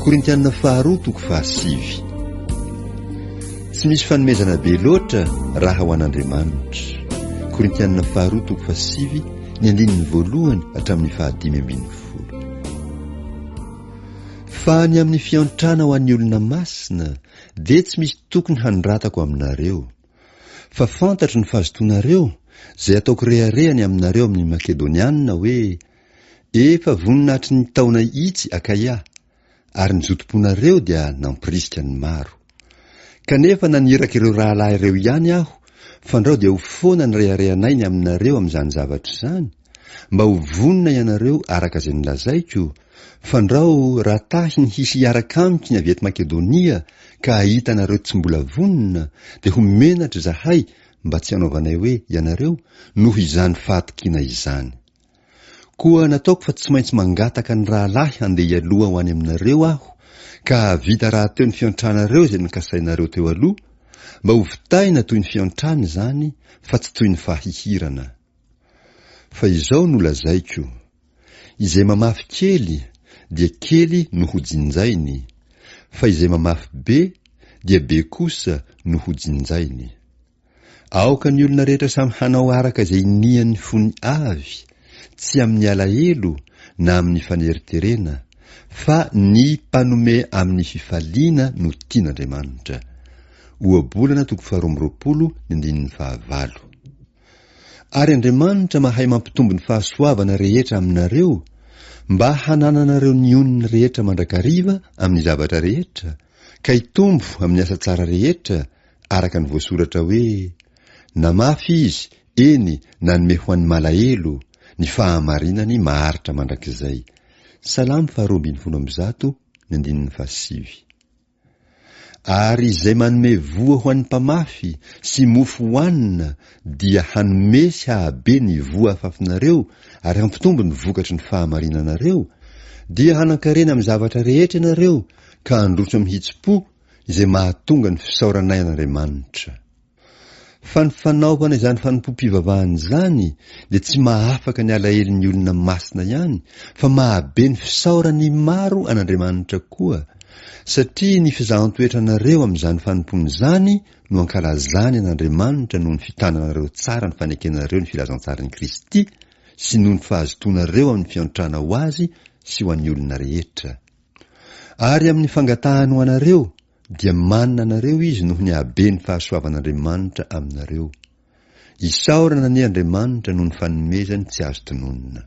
Korintianina faharoa toko fahasivy. Tsy misy fanomezana be loatra raha ho an'Andriamanitra. Korintianina faharoa toko fahasivy, ny andininy voalohany hatramin'ny 5:10. Fa ny amin'ny fiantrana ho an'ny olona masina dia tsy misy tokony handratako aminareo. Fa fantatro ny fahazotoanareo izay ataoko reharehany aminareo amin'ny Makedoniana hoe efa voninahitry ny taona itsy Akaia, ary ny zotom-ponareo dia nampirisika ny maro. Kanefa naniraka ireo rahalahy ireo ihany aho, fandrao dia ho foana ny reharehanay ny aminareo amin'izany zavatra izany, mba ho vonina ianareo araka izay nilazaiko, fandrao raha tahy ny hisy hiaraka amiko ny avy eto Makedonia ka ahita anareo tsy mbola vonina, dia ho menatra zahay mba tsy hanaovanay hoe ianareo noho izany fahatokiana izany. Koa nataoko fa tsy maintsy mangataka ny rahalahy handeha hialoha ho any aminareo aho, ka vita raha teo ny fiantranareo izay nikasainareo teo aloha, mba ho vitaina toy ny fiantrana izany fa tsy toy ny fahihirana. Fa izao no lazaiko, izay mamafy kely dia kely no ho jinjainy, fa izay mamafy be dia be kosa no ho jinjainy. Aoka ny olona rehetra samy hanao araka izay nian'ny fony avy, tsy amin'ny alahelo na amin'ny faneriterena, fa ny mpanome amin'ny fifaliana no tian'Andriamanitra. Ohabolana toko 12:9. Ary Andriamanitra mahay mampitombo ny fahasoavana rehetra aminareo, mba hanananareo ny oniny rehetra mandrakariva amin'ny zavatra rehetra, ka hitombo amin'ny asa tsara rehetra, araka ny voasoratra hoe namafy izy, eny nanome ho an'ny malahelo, ny fahamarinany maharitra mandrakizay. Salamo 2:1. Ary izay manome voa ho an'ny mpamafy sy mofo hoanina, dia hanome sy hahabe ny voa afafinareo ary hampitombo ny vokatry ny fahamarinanareo, dia hanankarena amin'ny zavatra rehetra ianareo ka handroso amin'ny hitsi-po izay mahatonga ny fisaoranay an'Andriamanitra. Fa ny fanaovana izany fanompo-pivavahana izany dia tsy mahafaka ny alahelin'ny olona masina ihany, fa mahabe ny fisaorany maro an'Andriamanitra koa, satria ny fizahan-toetranareo amin'izany fanompony izany no ankalazany an'Andriamanitra noho ny fitananareo tsara ny fanekenareo ny filazantsarany Kristy sy noho ny fahazotoanareo amin'ny fiantrana ho azy sy ho an'ny olona rehetra. Ary amin'ny fangatahany ho anareo dia manina anareo izy noho ny habe ny fahasoavan'Andriamanitra aminareo. Isaorana ny Andriamanitra noho ny fanomezany tsy azo tononona.